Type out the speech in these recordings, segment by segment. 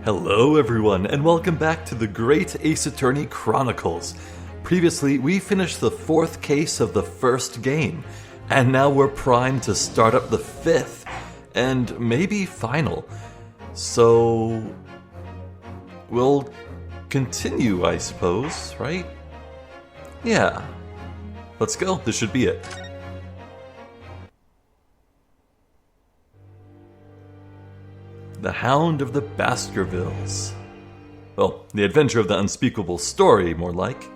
Hello everyone, and welcome back to the Great Ace Attorney Chronicles. Previously, we finished the 4th case of the first game, and now we're primed to start up the 5th, and maybe final. So, we'll continue, I suppose, right? Yeah. Let's go, this should be it. The Hound of the Baskervilles. Well, the adventure of the unspeakable story, more like.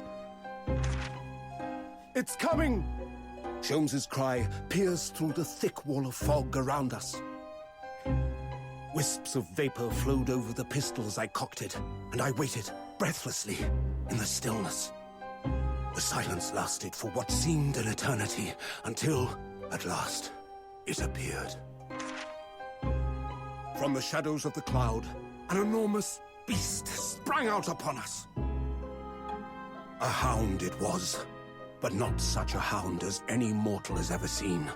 It's coming! Sholmes's cry pierced through the thick wall of fog around us. Wisps of vapor flowed over the pistols I cocked, and I waited breathlessly in the stillness. The silence lasted for what seemed an eternity, until, at last, it appeared. From the shadows of the cloud, an enormous beast sprang out upon us. A hound it was, but not such a hound as any mortal has ever seen.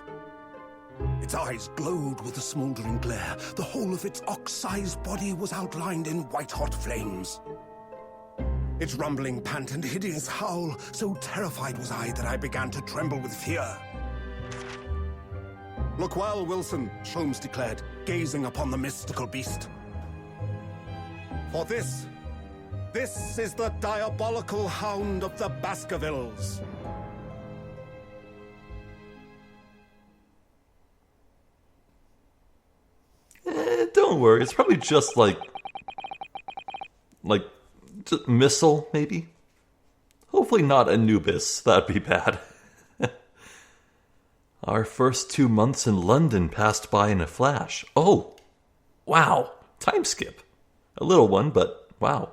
Its eyes glowed with a smoldering glare. The whole of its ox-sized body was outlined in white-hot flames. Its rumbling pant and hideous howl, so terrified was I that I began to tremble with fear. "Look well, Wilson," Sholmes declared, gazing upon the mystical beast. "For this is the diabolical Hound of the Baskervilles." Don't worry, it's probably just like just missile, maybe? Hopefully not Anubis, that'd be bad. Our first 2 months in London passed by in a flash. Oh, wow, time skip. A little one, but wow.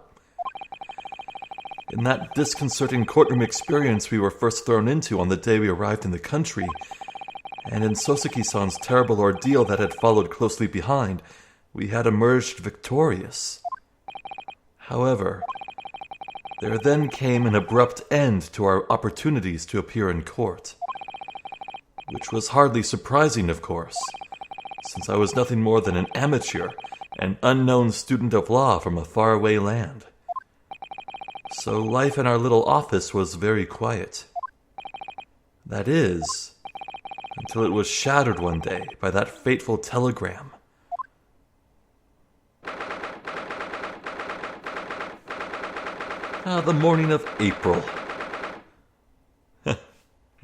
In that disconcerting courtroom experience we were first thrown into on the day we arrived in the country, and in Soseki-san's terrible ordeal that had followed closely behind, we had emerged victorious. However, there then came an abrupt end to our opportunities to appear in court. Which was hardly surprising, of course, since I was nothing more than an amateur, an unknown student of law from a faraway land. So life in our little office was very quiet. That is, until it was shattered one day by that fateful telegram. The morning of April.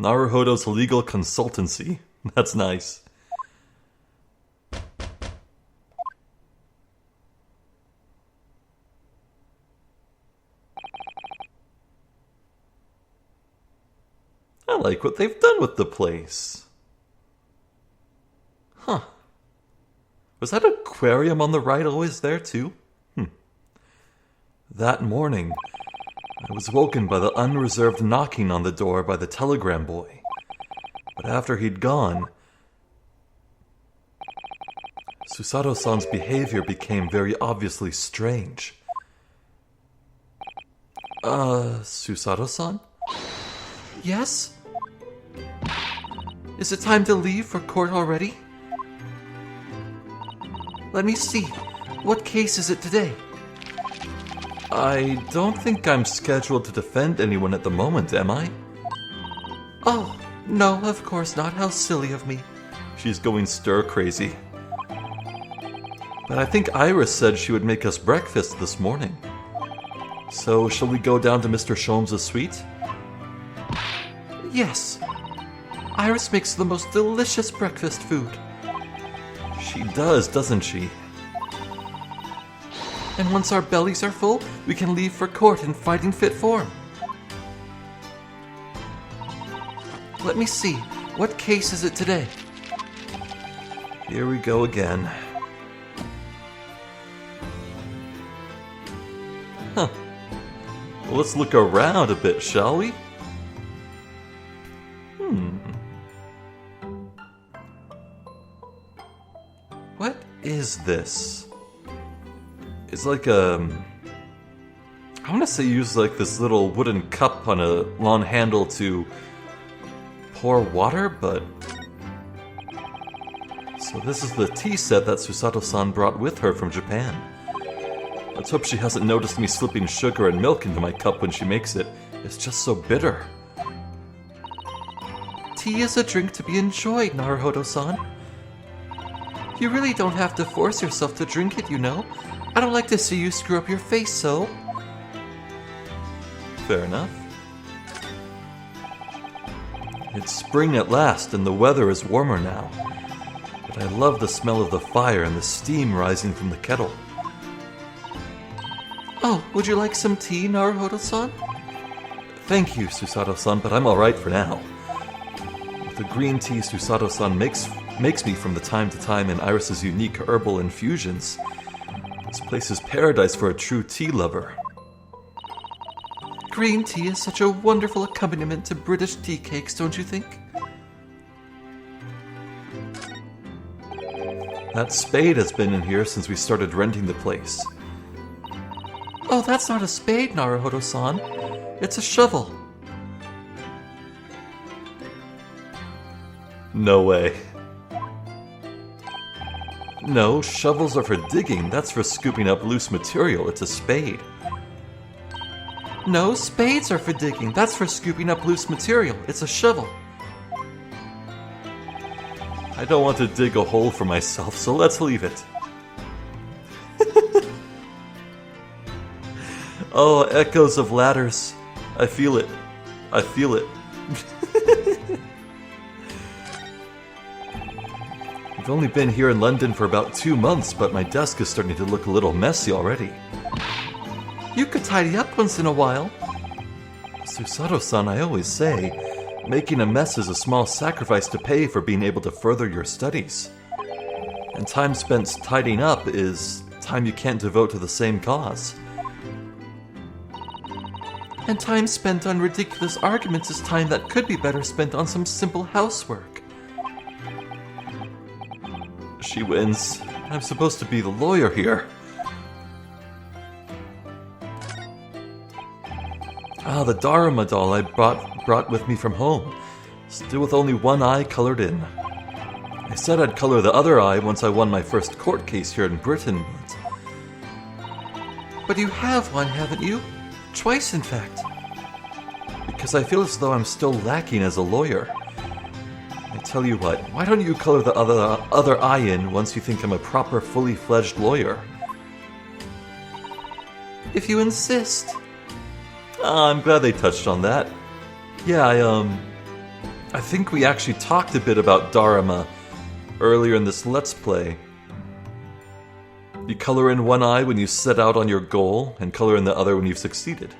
Naruhodo's legal consultancy. That's nice. I like what they've done with the place. Huh. Was that aquarium on the right always there too? That morning, I was woken by the unreserved knocking on the door by the telegram boy. But after he'd gone, Susato-san's behavior became very obviously strange. Susato-san? Yes? Is it time to leave for court already? Let me see. What case is it today? I don't think I'm scheduled to defend anyone at the moment, am I? Oh, no, of course not. How silly of me. She's going stir-crazy. But I think Iris said she would make us breakfast this morning. So, shall we go down to Mr. Sholmes' suite? Yes. Iris makes the most delicious breakfast food. She does, doesn't she? And once our bellies are full, we can leave for court in fighting fit form. Let me see. What case is it today? Here we go again. Huh. Well, let's look around a bit, shall we? What is this? It's like I want to say use like this little wooden cup on a long handle to pour water, but... So this is the tea set that Susato-san brought with her from Japan. Let's hope she hasn't noticed me slipping sugar and milk into my cup when she makes it. It's just so bitter. Tea is a drink to be enjoyed, Naruhodo-san. You really don't have to force yourself to drink it, you know. I don't like to see you screw up your face, so... Fair enough. It's spring at last, and the weather is warmer now. But I love the smell of the fire and the steam rising from the kettle. Oh, would you like some tea, Naruhodo-san? Thank you, Susato-san, but I'm alright for now. With the green tea Susato-san makes me from the time to time in Iris's unique herbal infusions, this place is paradise for a true tea lover. Green tea is such a wonderful accompaniment to British tea cakes, don't you think? That spade has been in here since we started renting the place. Oh, that's not a spade, Naruhodo-san. It's a shovel. No way. No, shovels are for digging. That's for scooping up loose material. It's a spade. No, spades are for digging. That's for scooping up loose material. It's a shovel. I don't want to dig a hole for myself, so let's leave it. Oh, echoes of ladders. I feel it. I feel it. I've only been here in London for about 2 months, but my desk is starting to look a little messy already. You could tidy up once in a while. Susato-san, I always say, making a mess is a small sacrifice to pay for being able to further your studies. And time spent tidying up is time you can't devote to the same cause. And time spent on ridiculous arguments is time that could be better spent on some simple housework. She wins. I'm supposed to be the lawyer here. Ah, the Dharma doll I brought with me from home. Still with only one eye colored in. I said I'd color the other eye once I won my first court case here in Britain, but you have one, haven't you? Twice, in fact. Because I feel as though I'm still lacking as a lawyer. I tell you what, why don't you color the other eye in once you think I'm a proper, fully fledged lawyer? If you insist. I'm glad they touched on that. Yeah, I think we actually talked a bit about Dharma earlier in this Let's Play. You color in one eye when you set out on your goal, and color in the other when you've succeeded.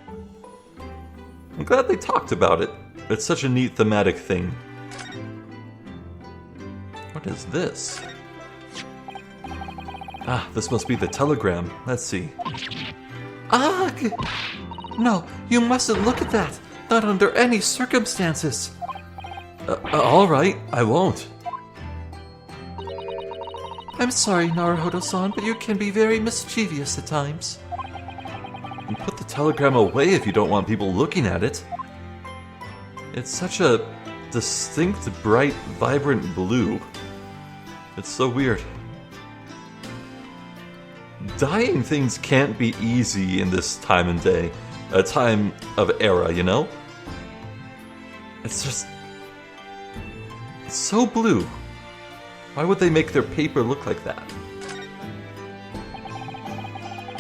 I'm glad they talked about it. It's such a neat thematic thing. What is this? Ah, this must be the telegram. Let's see. Ugh! No, you mustn't look at that. Not under any circumstances. Alright, I won't. I'm sorry, Naruhodo-san, but you can be very mischievous at times. And put the telegram away if you don't want people looking at it. It's such a distinct, bright, vibrant blue. It's so weird. Dyeing things can't be easy in this time and day. A time of era, you know? It's just... it's so blue. Why would they make their paper look like that?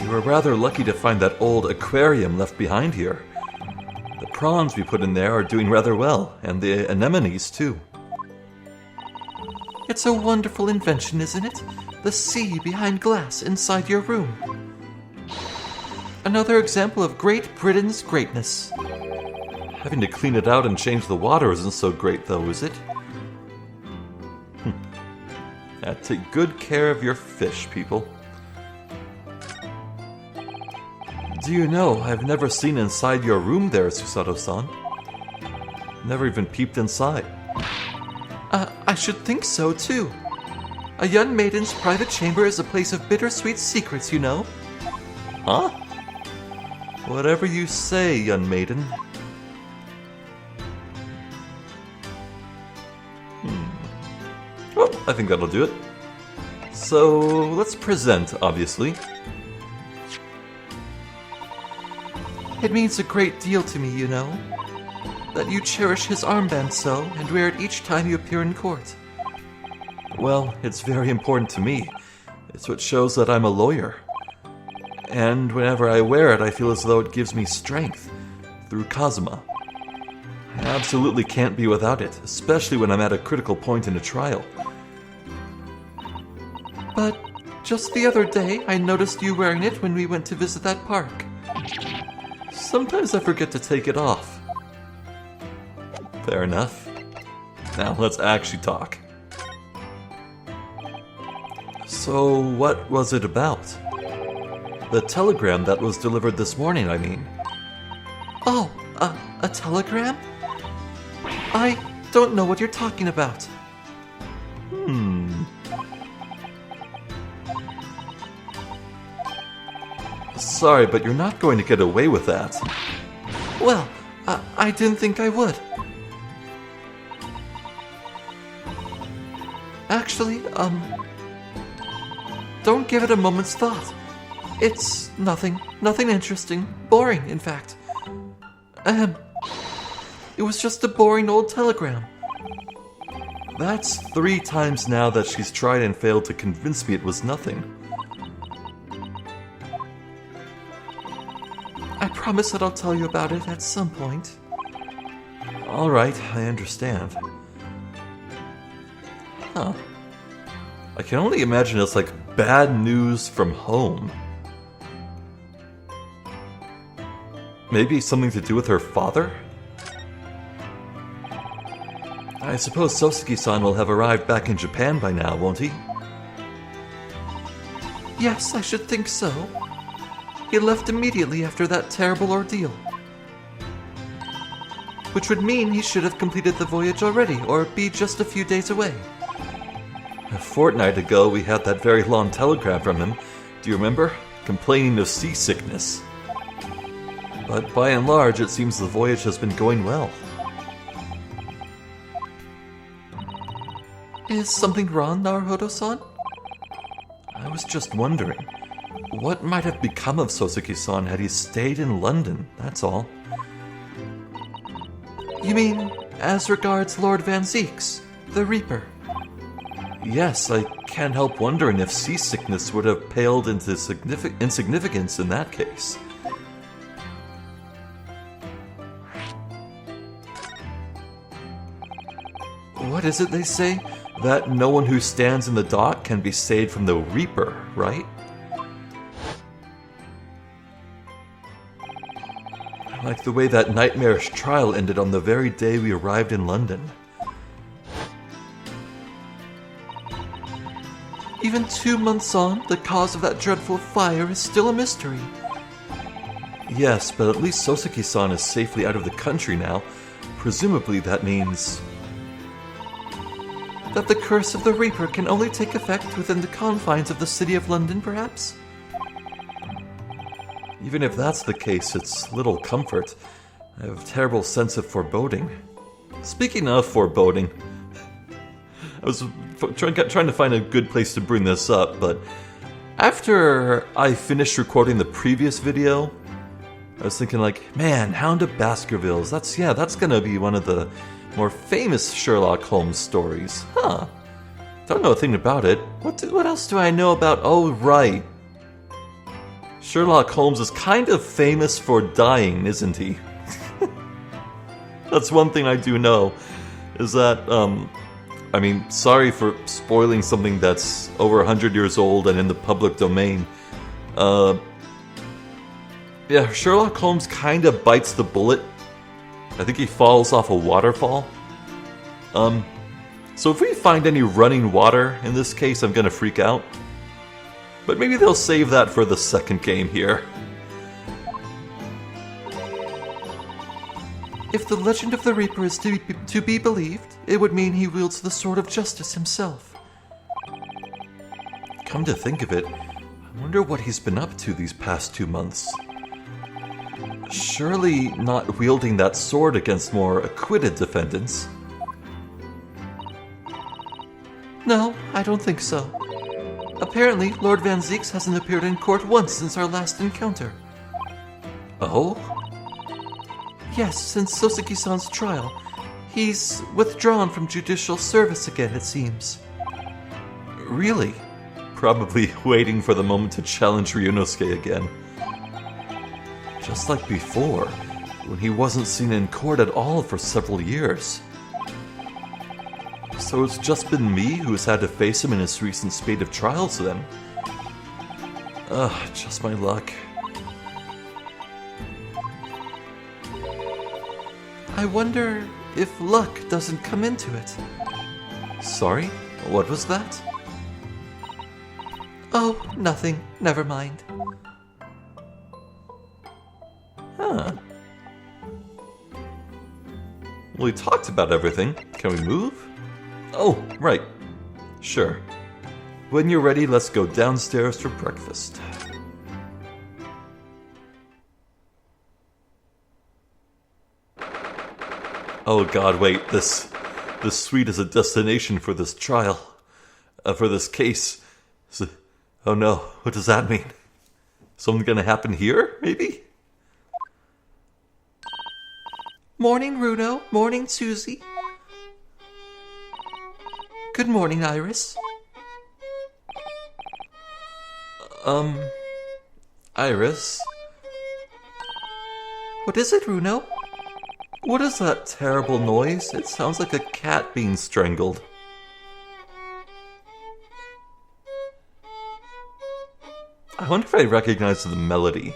We were rather lucky to find that old aquarium left behind here. The prawns we put in there are doing rather well, and the anemones too. It's a wonderful invention, isn't it? The sea behind glass inside your room. Another example of Great Britain's greatness. Having to clean it out and change the water isn't so great though, is it? Take good care of your fish, people. Do you know, I've never seen inside your room there, Susato-san. Never even peeped inside. I should think so, too. A young maiden's private chamber is a place of bittersweet secrets, you know. Huh? Whatever you say, young maiden. Well, I think that'll do it. So, let's present, obviously. It means a great deal to me, you know, that you cherish his armband so and wear it each time you appear in court. Well, it's very important to me. It's what shows that I'm a lawyer. And whenever I wear it, I feel as though it gives me strength through Kazuma. I absolutely can't be without it, especially when I'm at a critical point in a trial. But just the other day, I noticed you wearing it when we went to visit that park. Sometimes I forget to take it off. Fair enough. Now let's actually talk. So what was it about? The telegram that was delivered this morning, I mean. Oh, a telegram? I don't know what you're talking about. Sorry, but you're not going to get away with that. Well, I didn't think I would. Actually, don't give it a moment's thought. It's nothing interesting. Boring, in fact. It was just a boring old telegram. That's 3 times now that she's tried and failed to convince me it was nothing. I promise that I'll tell you about it at some point. Alright, I understand. Huh. I can only imagine it's like bad news from home. Maybe something to do with her father? I suppose Sosuke-san will have arrived back in Japan by now, won't he? Yes, I should think so. He left immediately after that terrible ordeal. Which would mean he should have completed the voyage already, or be just a few days away. A fortnight ago, we had that very long telegram from him, do you remember? Complaining of seasickness. But by and large, it seems the voyage has been going well. Is something wrong, Naruhodo-san? I was just wondering, what might have become of Sosuke-san had he stayed in London, that's all. You mean, as regards Lord Van Zieks, the Reaper? Yes, I can't help wondering if seasickness would have paled into insignificance in that case. What is it they say? That no one who stands in the dock can be saved from the Reaper, right? Like the way that nightmarish trial ended on the very day we arrived in London. Even 2 months on, the cause of that dreadful fire is still a mystery. Yes, but at least Sosuke-san is safely out of the country now. Presumably that means that the curse of the Reaper can only take effect within the confines of the city of London, perhaps? Even if that's the case, it's little comfort. I have a terrible sense of foreboding. Speaking of foreboding, I was trying to find a good place to bring this up, but after I finished recording the previous video, I was thinking like, man, Hound of Baskervilles, that's gonna be one of the more famous Sherlock Holmes stories. Huh. Don't know a thing about it. What else do I know about... Oh, right. Sherlock Holmes is kind of famous for dying, isn't he? That's one thing I do know. Is that, I mean, sorry for spoiling something that's over 100 years old and in the public domain. Yeah, Sherlock Holmes kind of bites the bullet. I think he falls off a waterfall. So if we find any running water in this case, I'm gonna freak out. But maybe they'll save that for the second game here. If the legend of the Reaper is to be believed, it would mean he wields the sword of justice himself. Come to think of it, I wonder what he's been up to these past 2 months. Surely not wielding that sword against more acquitted defendants. No, I don't think so. Apparently, Lord Van Zieks hasn't appeared in court once since our last encounter. Oh? Yes, since Soseki-san's trial. He's withdrawn from judicial service again, it seems. Really? Probably waiting for the moment to challenge Ryunosuke again. Just like before, when he wasn't seen in court at all for several years. So it's just been me who's had to face him in his recent spate of trials then. Just my luck. I wonder if luck doesn't come into it. Sorry? What was that? Oh, nothing. Never mind. Huh. Well, we talked about everything. Can we move? Oh, right. Sure. When you're ready, let's go downstairs for breakfast. Oh god, wait, this suite is a destination for this trial. For this case. Oh no, what does that mean? Something gonna happen here, maybe? Morning, Runo. Morning, Susie. Good morning, Iris. Iris? What is it, Runo? What is that terrible noise? It sounds like a cat being strangled. I wonder if I recognize the melody.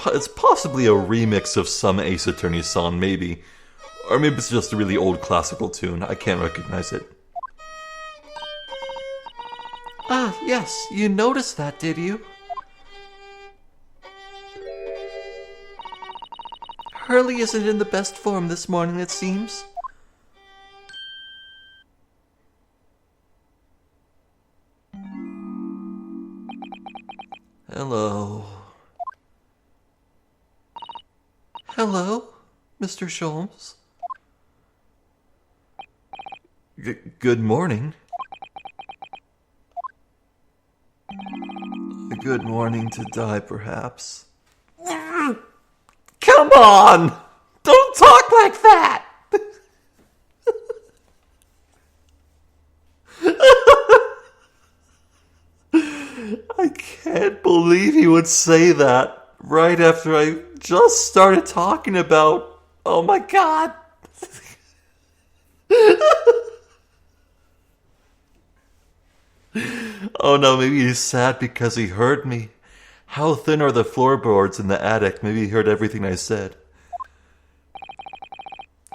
It's possibly a remix of some Ace Attorney song, maybe. Or maybe it's just a really old classical tune. I can't recognize it. Ah, yes, you noticed that, did you? Hurley isn't in the best form this morning, it seems. Hello. Hello, Mr. Sholmes. Good morning. A good morning to die, perhaps. Come on! Don't talk like that! I can't believe he would say that right after I just started talking about... Oh my god! Oh no, maybe he's sad because he heard me. How thin are the floorboards in the attic? Maybe he heard everything I said.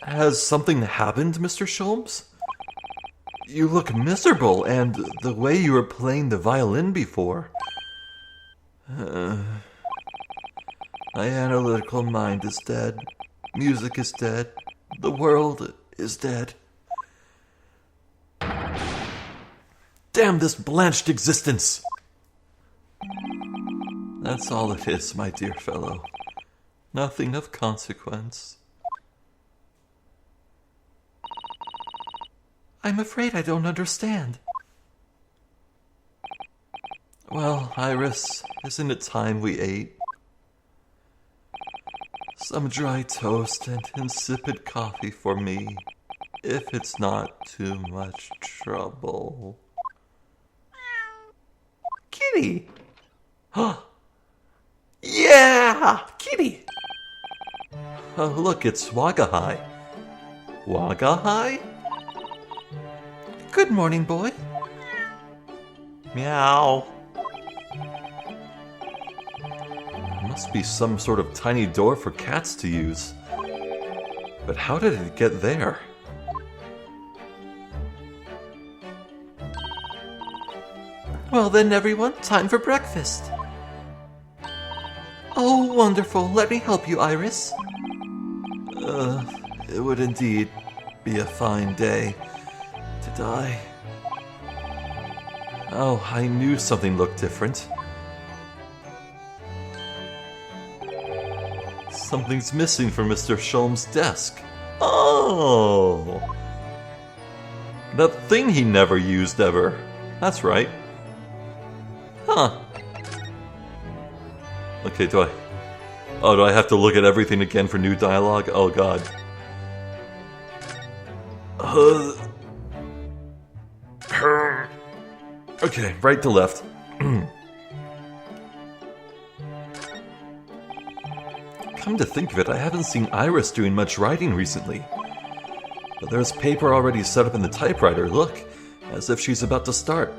Has something happened, Mr. Sholmes? You look miserable, and the way you were playing the violin before. My analytical mind is dead. Music is dead. The world is dead. Damn this blanched existence! That's all it is, my dear fellow. Nothing of consequence. I'm afraid I don't understand. Well, Iris, isn't it time we ate? Some dry toast and insipid coffee for me, if it's not too much trouble. Kitty! Huh! Yeah! Kitty! Oh, look, it's Wagahai. Wagahai? Good morning, boy. Meow. Must be some sort of tiny door for cats to use. But how did it get there? Well then, everyone, time for breakfast. Oh, wonderful. Let me help you, Iris. It would indeed be a fine day to die. Oh, I knew something looked different. Something's missing from Mr. Sholm's desk. Oh! That thing he never used ever. That's right. Huh. Okay, do I have to look at everything again for new dialogue? Oh god. Okay, right to left. Come to think of it, I haven't seen Iris doing much writing recently. But there's paper already set up in the typewriter, look, as if she's about to start.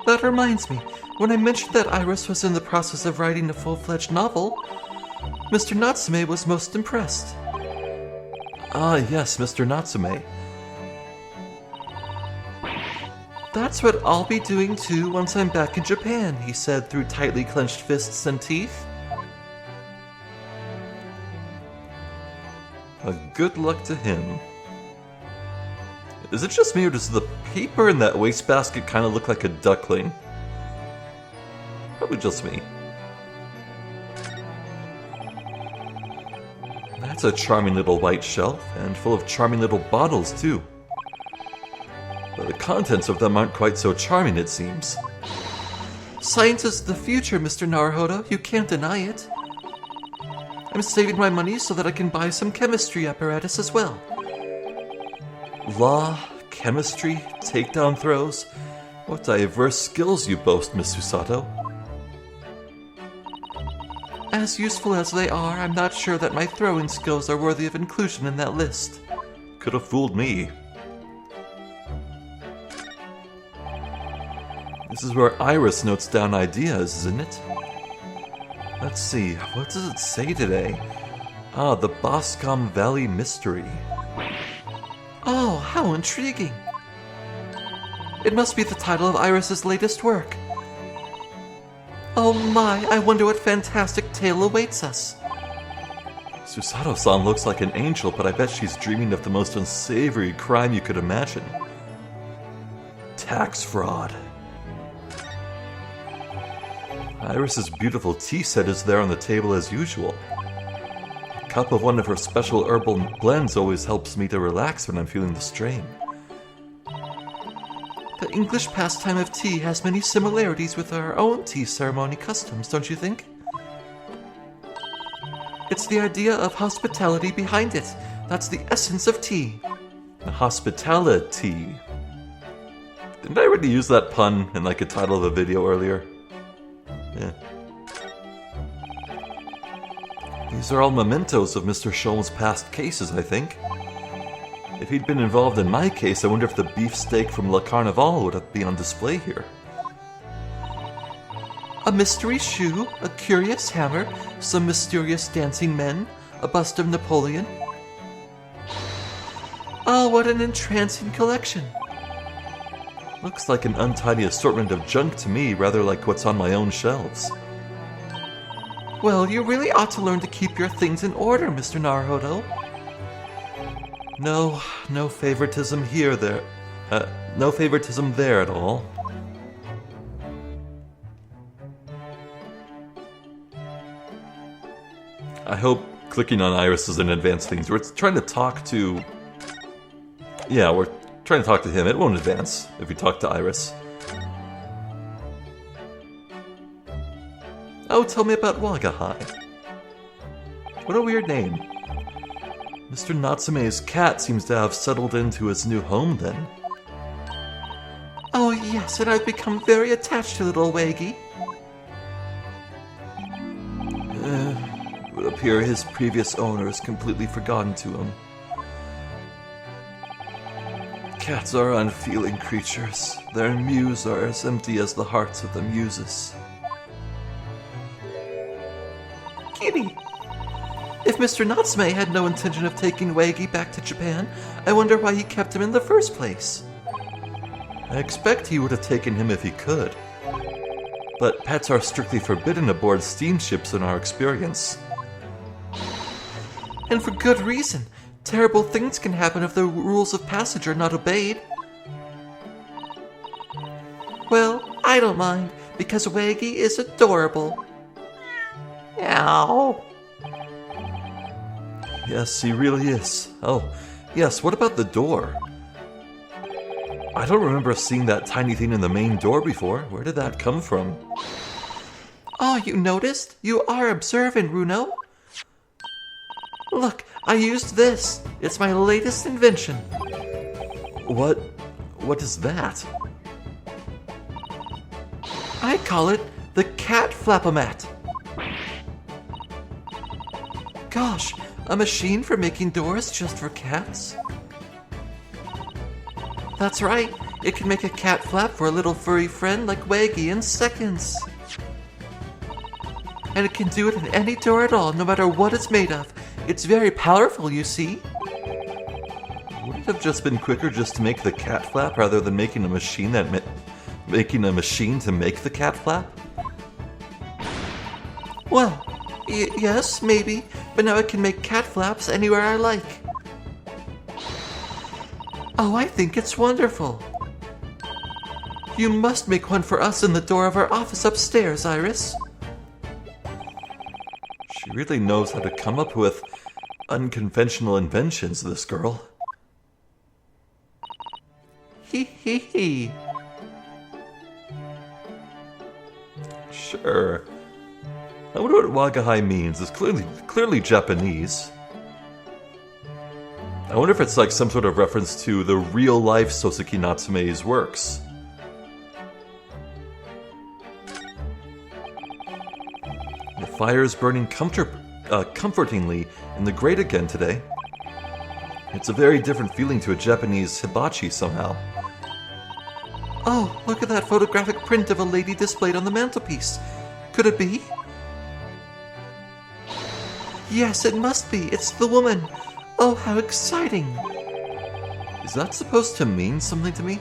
That reminds me, when I mentioned that Iris was in the process of writing a full-fledged novel, Mr. Natsume was most impressed. Ah, yes, Mr. Natsume. That's what I'll be doing too once I'm back in Japan, he said through tightly clenched fists and teeth. Good luck to him. Is it just me, or does the paper in that wastebasket kind of look like a duckling? Probably just me. That's a charming little white shelf, and full of charming little bottles, too. But the contents of them aren't quite so charming, it seems. Science is the future, Mr. Naruhodo. You can't deny it. I'm saving my money so that I can buy some chemistry apparatus as well. Law, chemistry, takedown throws. What diverse skills you boast, Miss Susato. As useful as they are, I'm not sure that my throwing skills are worthy of inclusion in that list. Could have fooled me. This is where Iris notes down ideas, isn't it? Let's see, what does it say today? Ah, the Boscombe Valley Mystery. Oh, how intriguing! It must be the title of Iris's latest work. Oh my, I wonder what fantastic tale awaits us. Susato-san looks like an angel, but I bet she's dreaming of the most unsavory crime you could imagine. Tax fraud. Iris's beautiful tea set is there on the table as usual. A cup of one of her special herbal blends always helps me to relax when I'm feeling the strain. The English pastime of tea has many similarities with our own tea ceremony customs, don't you think? It's the idea of hospitality behind it. That's the essence of tea. The hospitality. Didn't I already use that pun in like a title of a video earlier? Yeah. These are all mementos of Mr. Sholm's past cases, I think. If he'd been involved in my case, I wonder if the beefsteak from Le Carnival would be on display here. A mystery shoe, a curious hammer, some mysterious dancing men, a bust of Napoleon. Oh, what an entrancing collection! Looks like an untidy assortment of junk to me, rather like what's on my own shelves. Well, you really ought to learn to keep your things in order, Mr. Naruhodo. No favoritism there. No favoritism there at all. I hope clicking on Iris doesn't advance things. We're trying to talk to... Yeah, we're trying to talk to him. It won't advance if we talk to Iris. Oh, tell me about Wagahai. What a weird name. Mr. Natsume's cat seems to have settled into his new home then. Oh yes, and I've become very attached to little Waggy. It would appear his previous owner has completely forgotten to him. Cats are unfeeling creatures. Their mews are as empty as the hearts of the muses. Kitty! If Mr. Natsume had no intention of taking Waggy back to Japan, I wonder why he kept him in the first place. I expect he would have taken him if he could. But pets are strictly forbidden aboard steamships in our experience. And for good reason. Terrible things can happen if the rules of passage are not obeyed. Well, I don't mind, because Waggy is adorable. Meow. Yes, he really is. Oh, yes, what about the door? I don't remember seeing that tiny thing in the main door before. Where did that come from? Oh, you noticed? You are observant, Runo. Look, I used this. It's my latest invention. What is that? I call it the cat flapomat. Gosh, a machine for making doors just for cats? That's right, it can make a cat flap for a little furry friend like Waggy in seconds. And it can do it in any door at all, no matter what it's made of. It's very powerful, you see. Wouldn't it have just been quicker just to make the cat flap rather than making a machine making a machine to make the cat flap? Well, yes, maybe, but now I can make cat flaps anywhere I like. Oh, I think it's wonderful. You must make one for us in the door of our office upstairs, Iris. She really knows how to come up with unconventional inventions, this girl. Hee hee hee. Sure. I wonder what Wagahai means. It's clearly Japanese. I wonder if it's like some sort of reference to the real-life Soseki Natsume's works. The fire is burning comfortingly in the grate again today. It's a very different feeling to a Japanese hibachi somehow. Oh, look at that photographic print of a lady displayed on the mantelpiece. Could it be? Yes, it must be. It's the woman. Oh, how exciting. Is that supposed to mean something to me?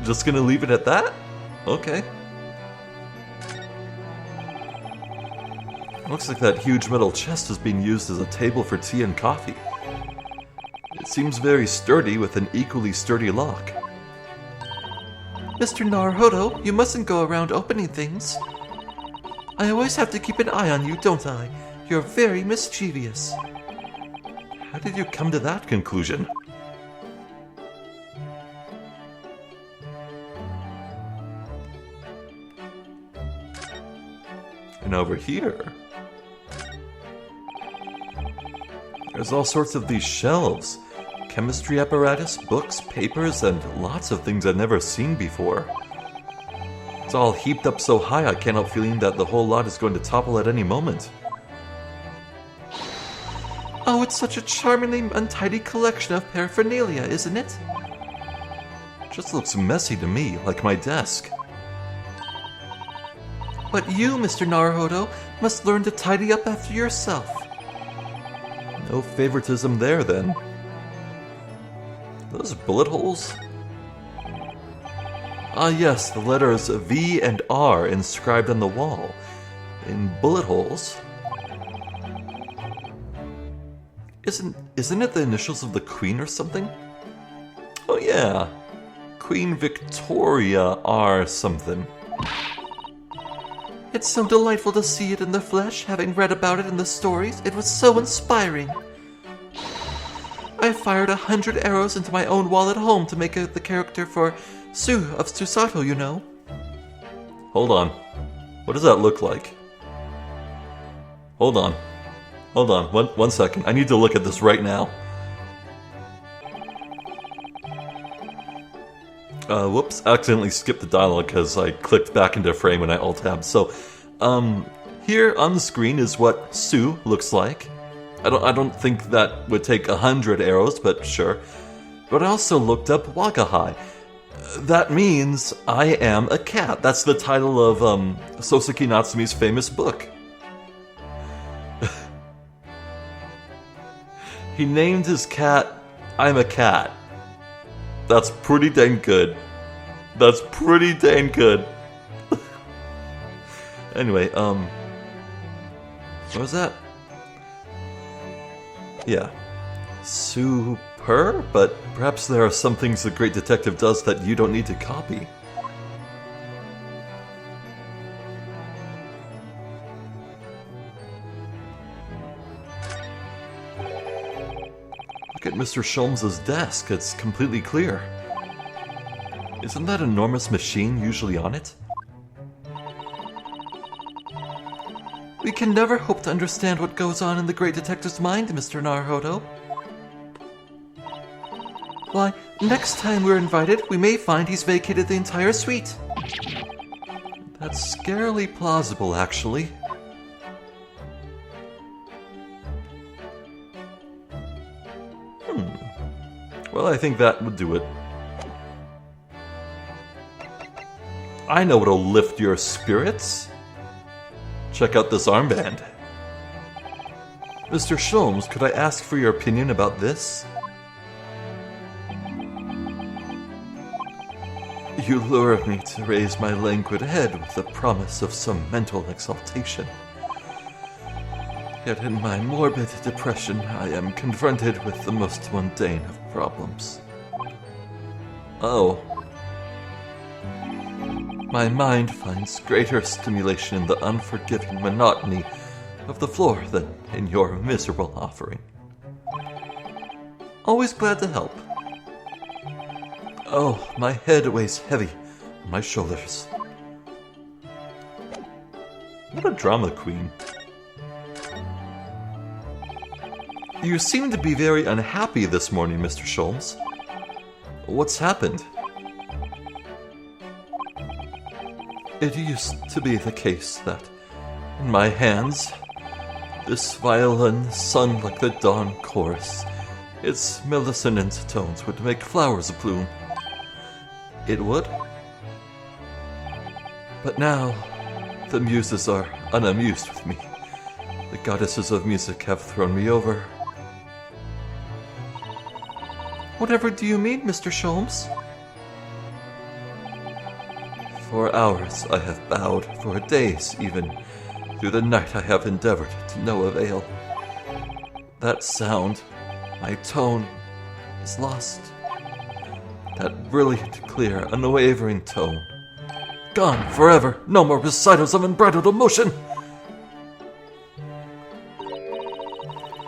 Just gonna leave it at that? Okay. Looks like that huge metal chest is being used as a table for tea and coffee. It seems very sturdy with an equally sturdy lock. Mr. Naruhodo, you mustn't go around opening things. I always have to keep an eye on you, don't I? You're very mischievous. How did you come to that conclusion? And over here, there's all sorts of these shelves. Chemistry apparatus, books, papers, and lots of things I've never seen before. It's all heaped up so high I can't help feeling that the whole lot is going to topple at any moment. Oh, it's such a charmingly untidy collection of paraphernalia, isn't it? Just looks messy to me, like my desk. But you, Mr. Naruhodo, must learn to tidy up after yourself. No favoritism there, then. Those bullet holes? Ah yes, the letters V and R inscribed on the wall. In bullet holes. Isn't it the initials of the Queen or something? Oh yeah. Queen Victoria R something. It's so delightful to see it in the flesh, having read about it in the stories. It was so inspiring. I fired 100 arrows into my own wall at home to make the character for Su of Susato, you know. Hold on. What does that look like? Hold on. One second. I need to look at this right now. Whoops. Accidentally skipped the dialogue because I clicked back into frame when I alt-tabbed. So, here on the screen is what Su looks like. I don't think that would take 100 arrows, but sure. But I also looked up Wagahai. That means I am a cat. That's the title of Soseki Natsume's famous book. He named his cat I'm a Cat. That's pretty dang good. That's pretty dang good. Anyway, what was that? Yeah. Super, but perhaps there are some things the great detective does that you don't need to copy. Look at Mr. Sholmes's desk. It's completely clear. Isn't that enormous machine usually on it? We can never hope to understand what goes on in the great detective's mind, Mr. Naruhodo. Why, next time we're invited, we may find he's vacated the entire suite. That's scarily plausible, actually. Well, I think that would do it. I know what'll lift your spirits. Check out this armband. Mr. Sholmes, could I ask for your opinion about this? You lure me to raise my languid head with the promise of some mental exaltation. Yet in my morbid depression, I am confronted with the most mundane of problems. Oh. My mind finds greater stimulation in the unforgiving monotony of the floor than in your miserable offering. Always glad to help. Oh, my head weighs heavy on my shoulders. What a drama queen. You seem to be very unhappy this morning, Mr. Sholmes. What's happened? It used to be the case that, in my hands, this violin sung like the dawn chorus. Its mellissonant tones would make flowers bloom. It would. But now, the muses are unamused with me. The goddesses of music have thrown me over. Whatever do you mean, Mr. Sholmes? For hours I have bowed, for days even. Through the night I have endeavored to no avail. That sound, my tone, is lost. That brilliant, clear, unwavering tone. Gone forever! No more recitals of unbridled emotion!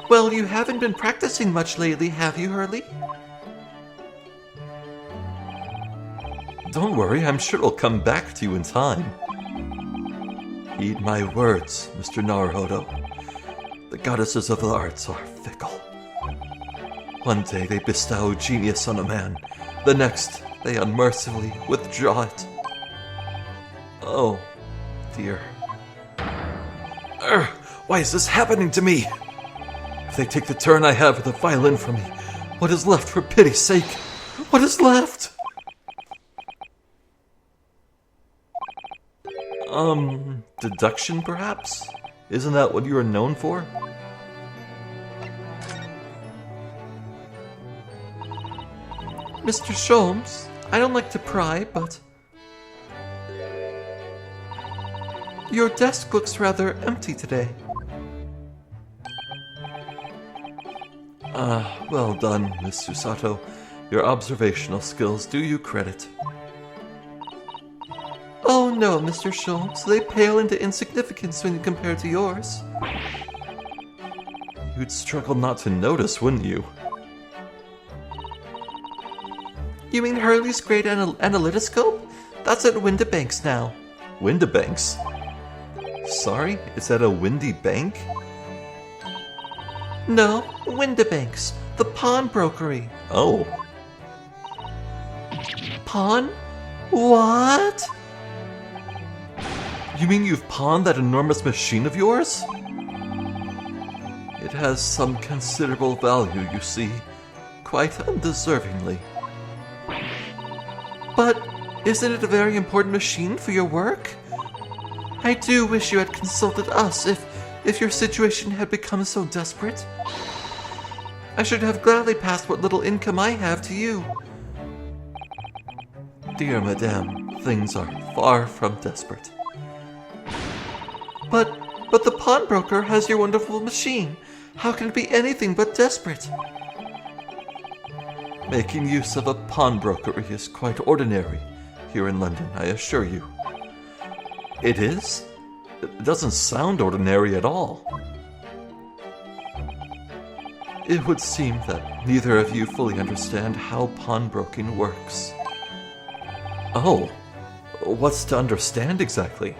Well, you haven't been practicing much lately, have you, Hurley? Don't worry, I'm sure it'll come back to you in time. Heed my words, Mr. Naruhodo. The goddesses of the arts are fickle. One day they bestow genius on a man, the next they unmercifully withdraw it. Oh, dear. Why is this happening to me? If they take the turn I have with the violin from me, what is left for pity's sake? What is left? Deduction, perhaps? Isn't that what you are known for? Mr. Sholmes, I don't like to pry, but your desk looks rather empty today. Well done, Miss Susato. Your observational skills do you credit. Oh no, Mr. Sholmes, they pale into insignificance when you compare to yours. You'd struggle not to notice, wouldn't you? You mean Hurley's great analytoscope? That's at Windibanks now. Windibanks? Sorry, it's at a windy bank? No, Windibanks, the pawnbrokery. Oh. Pawn? What? You mean you've pawned that enormous machine of yours? It has some considerable value, you see, quite undeservingly. But isn't it a very important machine for your work? I do wish you had consulted us if your situation had become so desperate. I should have gladly passed what little income I have to you. Dear Madame, things are far from desperate. But the pawnbroker has your wonderful machine. How can it be anything but desperate? Making use of a pawnbrokery is quite ordinary here in London, I assure you. It is? It doesn't sound ordinary at all. It would seem that neither of you fully understand how pawnbroking works. Oh, what's to understand exactly?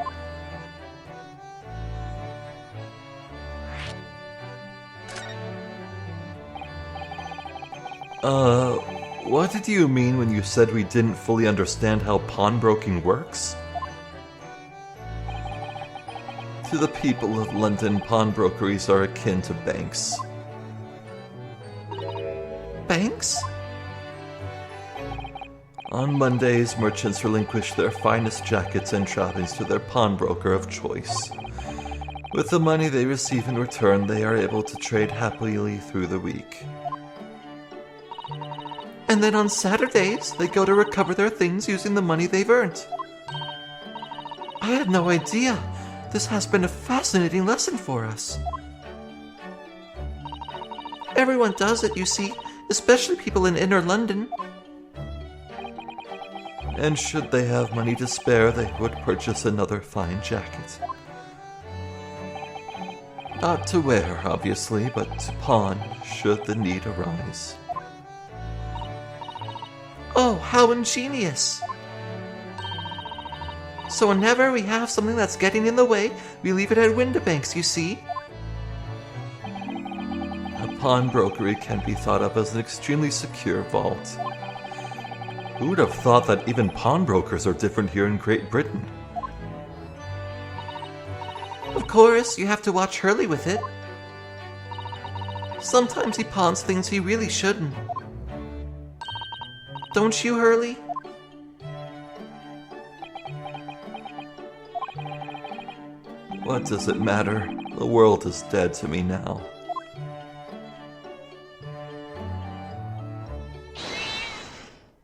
What did you mean when you said we didn't fully understand how pawnbroking works? To the people of London, pawnbrokeries are akin to banks. Banks? On Mondays, merchants relinquish their finest jackets and trappings to their pawnbroker of choice. With the money they receive in return, they are able to trade happily through the week. And then on Saturdays, they go to recover their things using the money they've earned. I had no idea. This has been a fascinating lesson for us. Everyone does it, you see, especially people in inner London. And should they have money to spare, they would purchase another fine jacket. Not to wear, obviously, but to pawn should the need arise. Oh, how ingenious! So whenever we have something that's getting in the way, we leave it at Windibanks, you see? A pawnbrokery can be thought of as an extremely secure vault. Who would have thought that even pawnbrokers are different here in Great Britain? Of course, you have to watch Hurley with it. Sometimes he pawns things he really shouldn't. Don't you, Hurley? What does it matter? The world is dead to me now.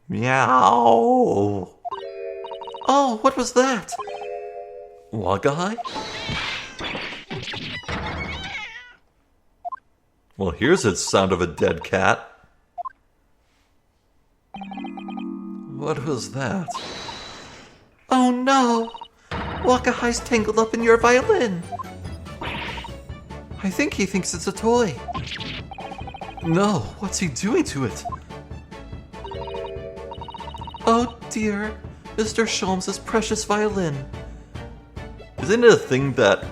Meow! Oh, what was that? Waggai? Well, here's the sound of a dead cat. What was that? Oh no! Wakahai's tangled up in your violin! I think he thinks it's a toy. No, what's he doing to it? Oh dear, Mr. Sholmes' precious violin. Isn't it a thing that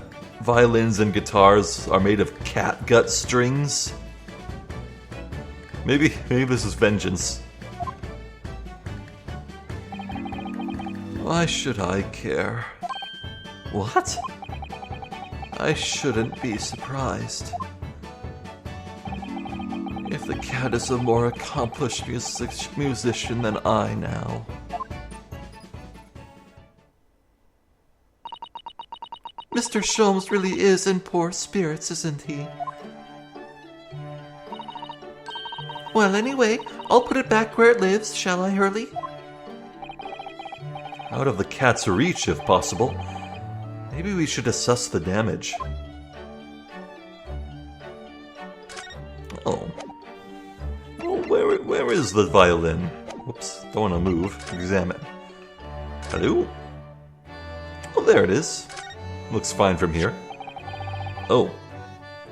violins and guitars are made of catgut strings? Maybe this is vengeance. Why should I care? What? I shouldn't be surprised. If the cat is a more accomplished musician than I now. Mr. Sholmes really is in poor spirits, isn't he? Well, anyway, I'll put it back where it lives, shall I, Hurley? Out of the cat's reach, if possible. Maybe we should assess the damage. Oh. Oh, where is the violin? Whoops, don't want to move. Examine. Hello? Oh, there it is. Looks fine from here. Oh.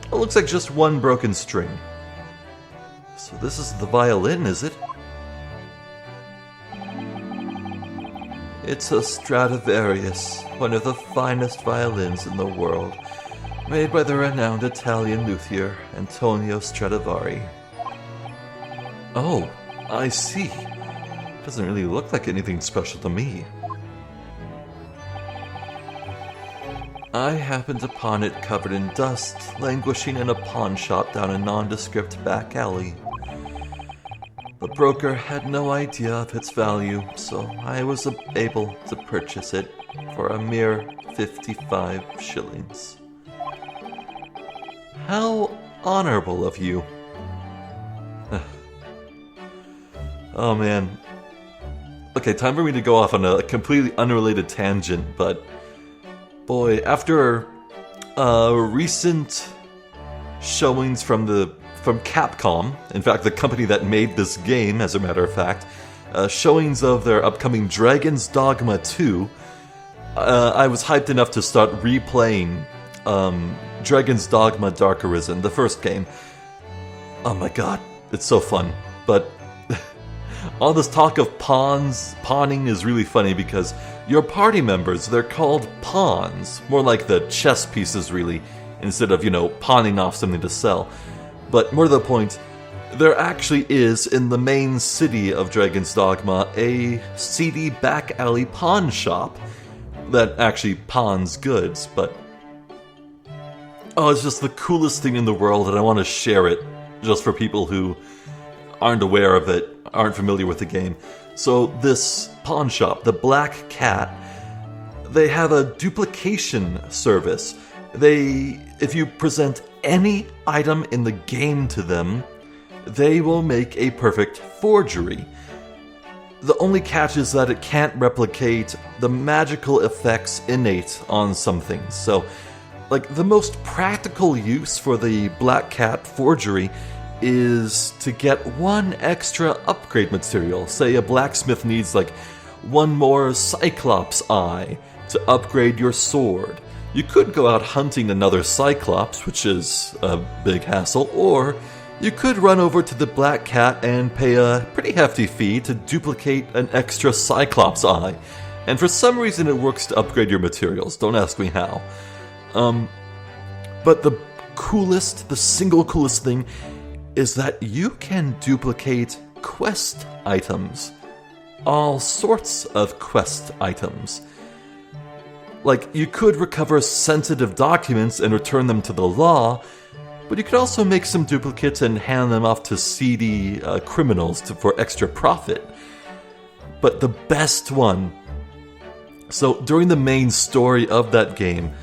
It looks like just one broken string. So this is the violin, is it? It's a Stradivarius, one of the finest violins in the world, made by the renowned Italian luthier Antonio Stradivari. Oh, I see. Doesn't really look like anything special to me. I happened upon it covered in dust, languishing in a pawn shop down a nondescript back alley. The broker had no idea of its value, so I was able to purchase it for a mere 55 shillings. How honorable of you. Oh man. Okay, time for me to go off on a completely unrelated tangent, but boy, after recent showings from Capcom, in fact, the company that made this game, as a matter of fact, showings of their upcoming Dragon's Dogma 2, I was hyped enough to start replaying Dragon's Dogma Dark Arisen, the first game. Oh my god, it's so fun. But all this talk of pawning is really funny because your party members, they're called pawns. More like the chess pieces, really, instead of, pawning off something to sell. But more to the point, there actually is, in the main city of Dragon's Dogma, a seedy back alley pawn shop that actually pawns goods, but it's just the coolest thing in the world, and I want to share it just for people who aren't aware of it, aren't familiar with the game. So this pawn shop, the Black Cat, they have a duplication service. If you present any item in the game to them, they will make a perfect forgery. The only catch is that it can't replicate the magical effects innate on some things. So, the most practical use for the Black Cat forgery is to get one extra upgrade material. Say a blacksmith needs, one more Cyclops eye to upgrade your sword. You could go out hunting another Cyclops, which is a big hassle, or you could run over to the Black Cat and pay a pretty hefty fee to duplicate an extra Cyclops eye. And for some reason it works to upgrade your materials, don't ask me how. But the single coolest thing is that you can duplicate quest items. All sorts of quest items. You could recover sensitive documents and return them to the law, but you could also make some duplicates and hand them off to seedy criminals for extra profit. But the best one... So, during the main story of that game,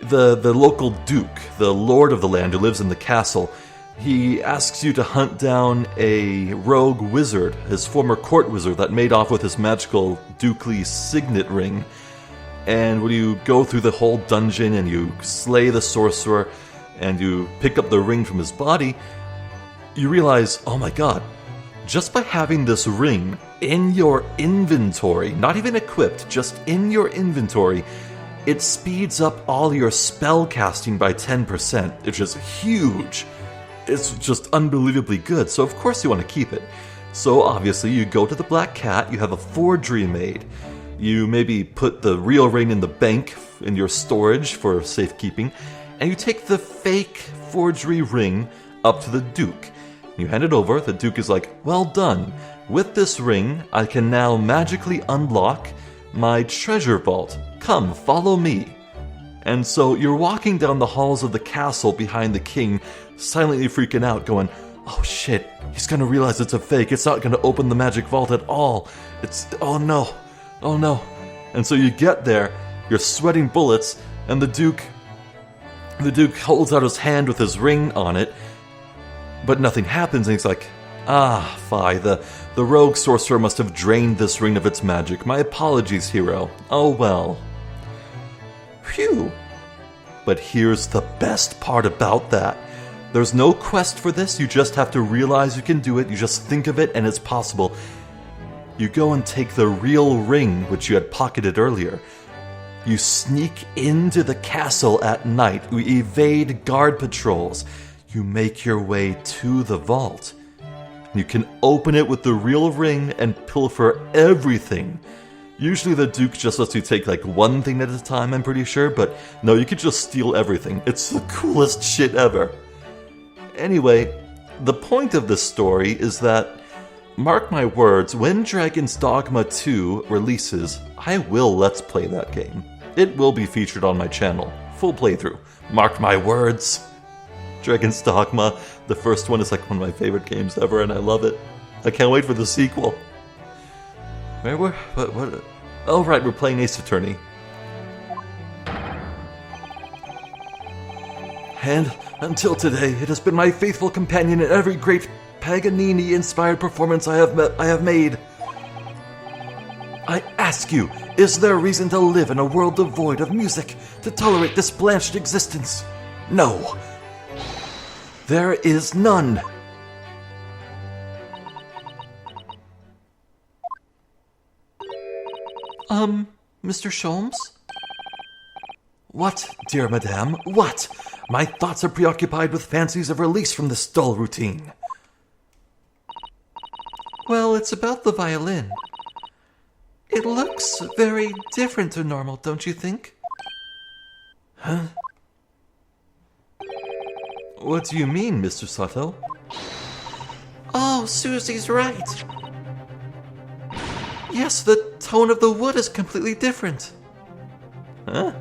the local duke, the lord of the land who lives in the castle, he asks you to hunt down a rogue wizard, his former court wizard that made off with his magical dukely signet ring. And when you go through the whole dungeon and you slay the sorcerer and you pick up the ring from his body, you realize, oh my god, just by having this ring in your inventory, not even equipped, just in your inventory, it speeds up all your spell casting by 10%. It's just huge. It's just unbelievably good, so of course you want to keep it. So obviously you go to the Black Cat, you have a forgery made. You maybe put the real ring in the bank in your storage for safekeeping, and you take the fake forgery ring up to the Duke. You hand it over, the Duke is like, well done. With this ring, I can now magically unlock my treasure vault. Come, follow me. And so you're walking down the halls of the castle behind the king, silently freaking out, going, oh shit, he's gonna realize it's a fake, it's not gonna open the magic vault at all. Oh no. And so you get there, you're sweating bullets, and the Duke holds out his hand with his ring on it, but nothing happens, and he's like, fie, the rogue sorcerer must have drained this ring of its magic. My apologies, hero. Oh well. Phew. But here's the best part about that. There's no quest for this, you just have to realize you can do it, you just think of it and it's possible. You go and take the real ring, which you had pocketed earlier. You sneak into the castle at night, you evade guard patrols, you make your way to the vault. You can open it with the real ring and pilfer everything. Usually the Duke just lets you take one thing at a time, I'm pretty sure, but no, you could just steal everything. It's the coolest shit ever. Anyway, the point of this story is that, mark my words, when Dragon's Dogma 2 releases, I will Let's Play that game. It will be featured on my channel. Full playthrough. Mark my words. Dragon's Dogma, the first one, is one of my favorite games ever, and I love it. I can't wait for the sequel. What? Oh right, we're playing Ace Attorney. And until today, it has been my faithful companion in every great Paganini-inspired performance I have made. I ask you, is there reason to live in a world devoid of music to tolerate this blanched existence? No. There is none. Mr. Sholmes? What, dear madame, what? My thoughts are preoccupied with fancies of release from this dull routine. Well, it's about the violin. It looks very different to normal, don't you think? Huh? What do you mean, Mr. Sato? Oh, Susie's right. Yes, the tone of the wood is completely different. Huh?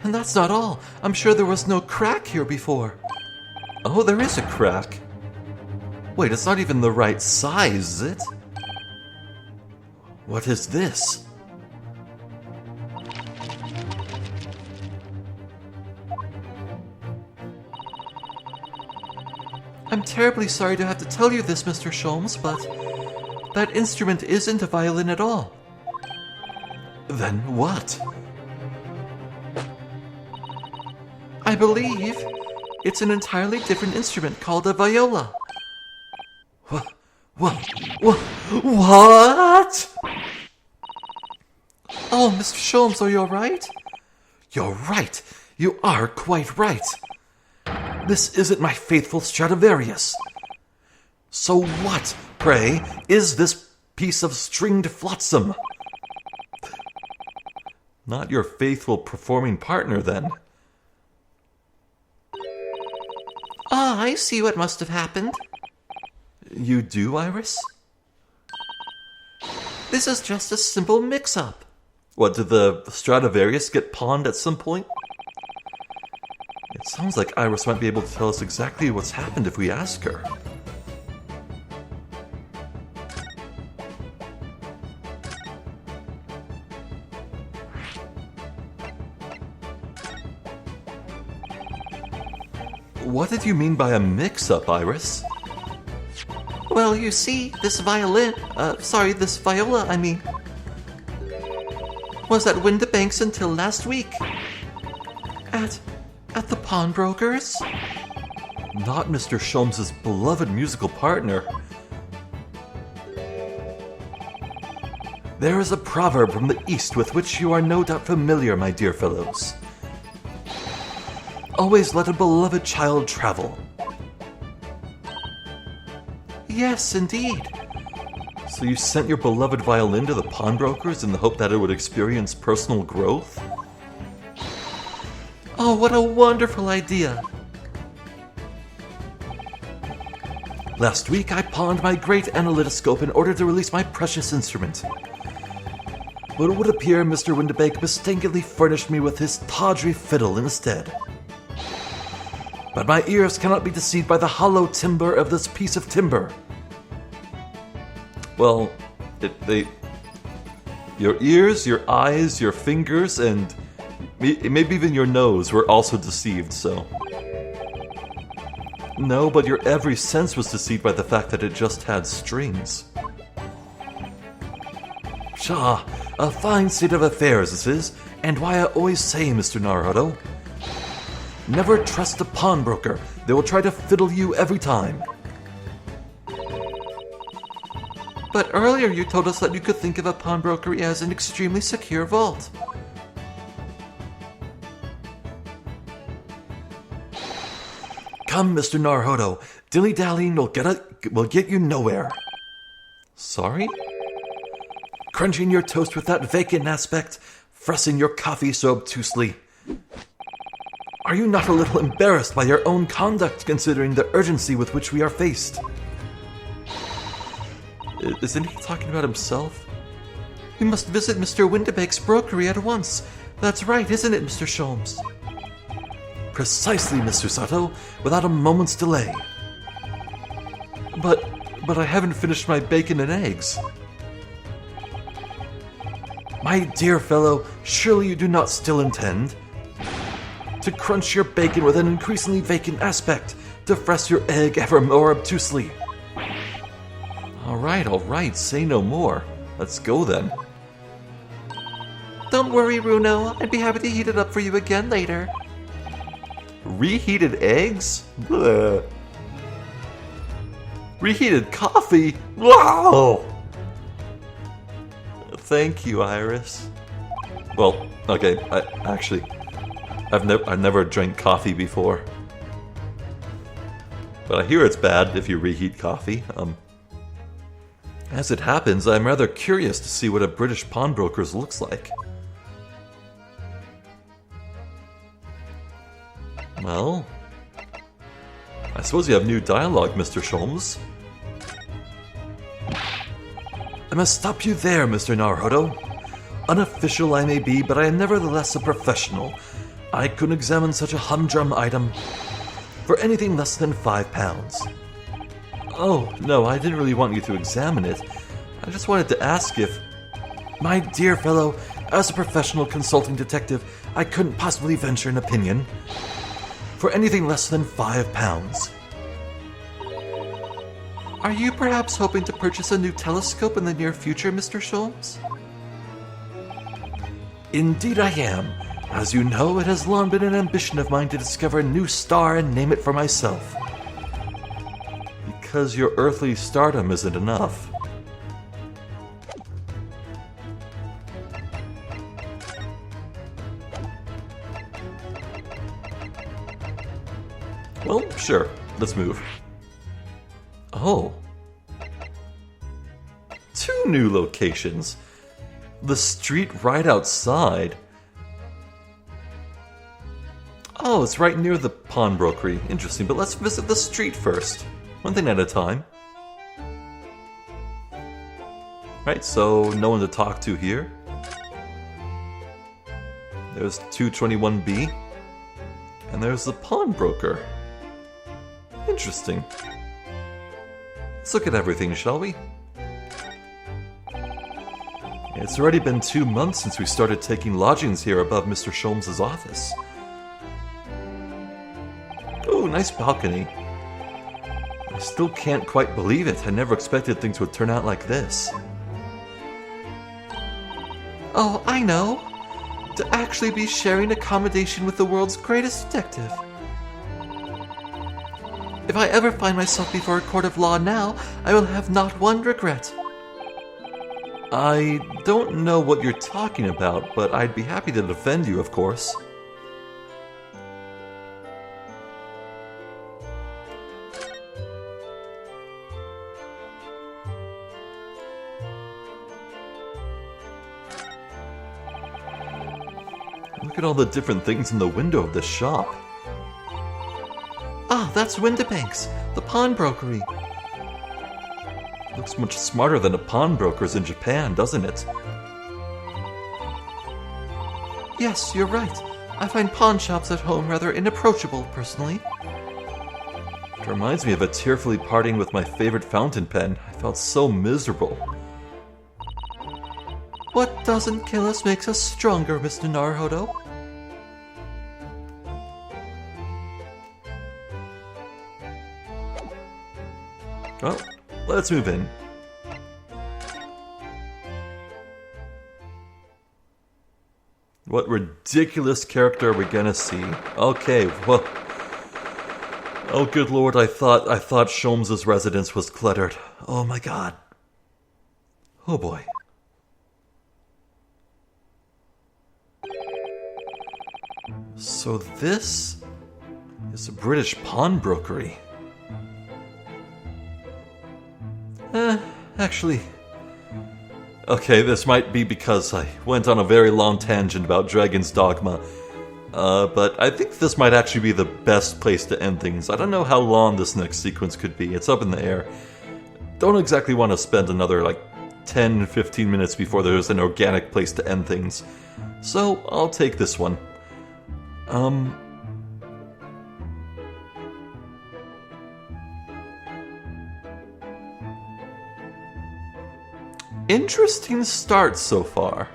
And that's not all. I'm sure there was no crack here before. Oh, there is a crack. Wait, it's not even the right size, is it? What is this? I'm terribly sorry to have to tell you this, Mr. Sholmes, but that instrument isn't a violin at all. Then what? I believe it's an entirely different instrument called a viola. What? Oh, Mr. Sholmes, are you alright? You're right. You are quite right. This isn't my faithful Stradivarius. So what, pray, is this piece of stringed flotsam? Not your faithful performing partner, then. Ah, I see what must have happened. You do, Iris? This is just a simple mix-up. What, did the Stradivarius get pawned at some point? It sounds like Iris might be able to tell us exactly what's happened if we ask her. What did you mean by a mix-up, Iris? Well, you see, this viola, I mean, was at Windibank's until last week. At the pawnbroker's? Not Mr. Sholmes' beloved musical partner. There is a proverb from the East with which you are no doubt familiar, my dear fellows. Always let a beloved child travel. Yes, indeed. So you sent your beloved violin to the pawnbrokers in the hope that it would experience personal growth? Oh, what a wonderful idea! Last week I pawned my great analytoscope in order to release my precious instrument. But it would appear Mr. Windibank mistakenly furnished me with his tawdry fiddle instead. But my ears cannot be deceived by the hollow timbre of this piece of timber. Well, your ears, your eyes, your fingers, and maybe even your nose were also deceived, so... No, but your every sense was deceived by the fact that it just had strings. Pshaw, a fine state of affairs this is, and why I always say, Mr. Naruhodo, never trust a pawnbroker. They will try to fiddle you every time. But earlier you told us that you could think of a pawnbroker as an extremely secure vault. Come, Mr. Naruhodo. Dilly-dallying will get you nowhere. Sorry? Crunching your toast with that vacant aspect, fussing your coffee so obtusely. Are you not a little embarrassed by your own conduct, considering the urgency with which we are faced? Isn't he talking about himself? We must visit Mr. Windibank's brokery at once. That's right, isn't it, Mr. Sholmes? Precisely, Mr. Sato, without a moment's delay. But I haven't finished my bacon and eggs. My dear fellow, surely you do not still intend to crunch your bacon with an increasingly vacant aspect, to press your egg ever more obtusely. All right, say no more. Let's go then. Don't worry, Runo. I'd be happy to heat it up for you again later. Reheated eggs? Bleh. Reheated coffee? Wow! Thank you, Iris. Well, okay, I've never drank coffee before. But I hear it's bad if you reheat coffee. As it happens, I'm rather curious to see what a British pawnbroker's looks like. Well, I suppose you have new dialogue, Mr. Sholmes. I must stop you there, Mr. Naruhodo. Unofficial I may be, but I am nevertheless a professional. I couldn't examine such a humdrum item for anything less than £5. Oh, no, I didn't really want you to examine it. I just wanted to ask if... My dear fellow, as a professional consulting detective, I couldn't possibly venture an opinion for anything less than £5. Are you perhaps hoping to purchase a new telescope in the near future, Mr. Sholmes? Indeed I am. As you know, it has long been an ambition of mine to discover a new star and name it for myself. Because your earthly stardom isn't enough. Well, sure. Let's move. Oh. 2 new locations. The street right outside. Oh, it's right near the pawnbrokery. Interesting, but let's visit the street first. One thing at a time. Right, so no one to talk to here. There's 221B. And there's the pawnbroker. Interesting. Let's look at everything, shall we? It's already been 2 months since we started taking lodgings here above Mr. Sholmes' office. Oh, nice balcony. I still can't quite believe it. I never expected things would turn out like this. Oh, I know. To actually be sharing accommodation with the world's greatest detective. If I ever find myself before a court of law now, I will have not one regret. I don't know what you're talking about, but I'd be happy to defend you, of course. Look at all the different things in the window of this shop. Ah, that's Windibank's, the pawnbrokery. Looks much smarter than a pawnbroker's in Japan, doesn't it? Yes, you're right. I find pawn shops at home rather inapproachable, personally. It reminds me of a tearfully parting with my favorite fountain pen. I felt so miserable. What doesn't kill us makes us stronger, Mr. Naruhodo. Well, let's move in. What ridiculous character are we gonna see? Okay, well... Oh, good lord, I thought Sholmes' residence was cluttered. Oh my god. Oh boy. So this is a British pawnbrokery. Actually... Okay, this might be because I went on a very long tangent about Dragon's Dogma. But I think this might actually be the best place to end things. I don't know how long this next sequence could be. It's up in the air. Don't exactly want to spend another, 10-15 minutes before there's an organic place to end things. So, I'll take this one. Interesting start so far.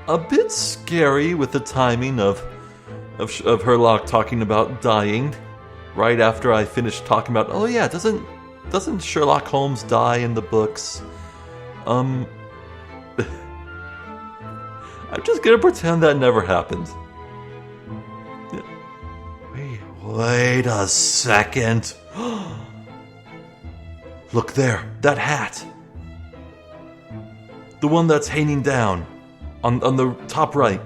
A bit scary with the timing of Herlock talking about dying right after I finished talking about, oh yeah, doesn't Sherlock Holmes die in the books? I'm just gonna pretend that never happened. Wait a second. Look there, that hat. The one that's hanging down. On the top right.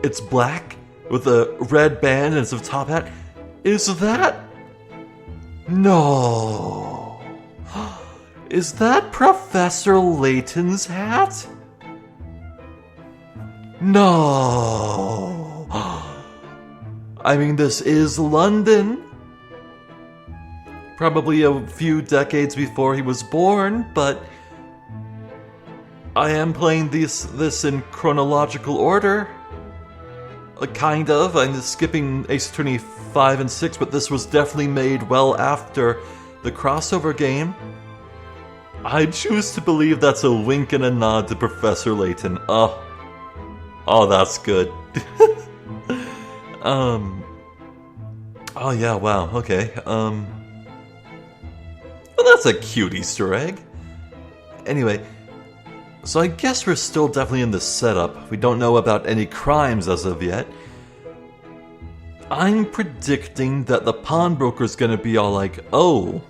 It's black with a red band and it's a top hat. Is that? No. Is that Professor Layton's hat? No. I mean, this is London. Probably a few decades before he was born, but I am playing this in chronological order. Kind of. I'm skipping Ace Attorney 5 and 6, but this was definitely made well after the crossover game. I choose to believe that's a wink and a nod to Professor Layton. Oh, that's good. Oh yeah, wow, okay. Well, that's a cute Easter egg. Anyway, so I guess we're still definitely in the setup. We don't know about any crimes as of yet. I'm predicting that the pawnbroker's gonna be all like, oh,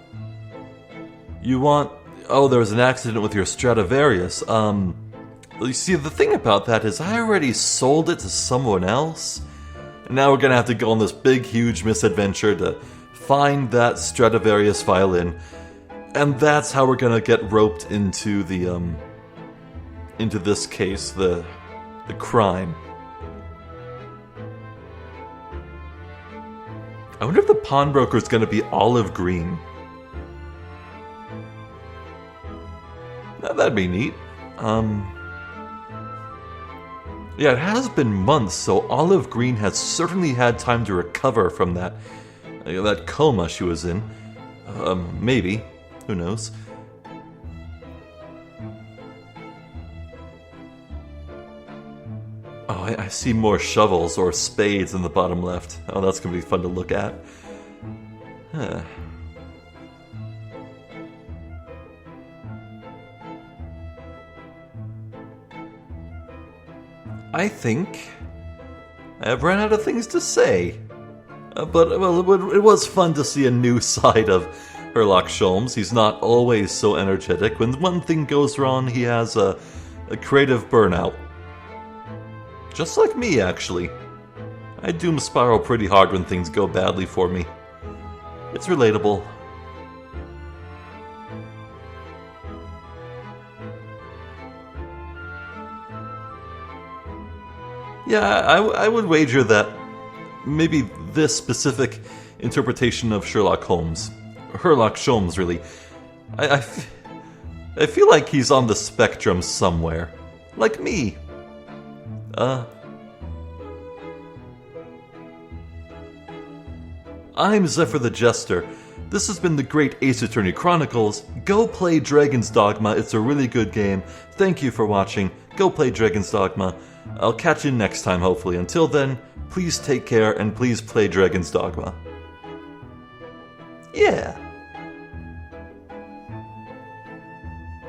there was an accident with your Stradivarius. You see, the thing about that is I already sold it to someone else. And now we're gonna have to go on this big, huge misadventure to find that Stradivarius violin. And that's how we're gonna get roped into into this case, the crime. I wonder if the pawnbroker is gonna be olive green. Now, that'd be neat. Yeah, it has been months, so Olive Green has certainly had time to recover from that coma she was in. Maybe. Who knows? Oh, I see more shovels or spades in the bottom left. Oh, that's gonna be fun to look at. Huh. I think I've run out of things to say. But it was fun to see a new side of Sherlock Sholmes. He's not always so energetic. When one thing goes wrong, he has a creative burnout. Just like me, actually. I doom spiral pretty hard when things go badly for me. It's relatable. Yeah, I would wager that maybe this specific interpretation of Sherlock Holmes, really, I feel like he's on the spectrum somewhere, like me. I'm Zephyr the Jester. This has been the Great Ace Attorney Chronicles. Go play Dragon's Dogma, it's a really good game. Thank you for watching. Go play Dragon's Dogma. I'll catch you next time, hopefully. Until then, please take care and please play Dragon's Dogma. Yeah.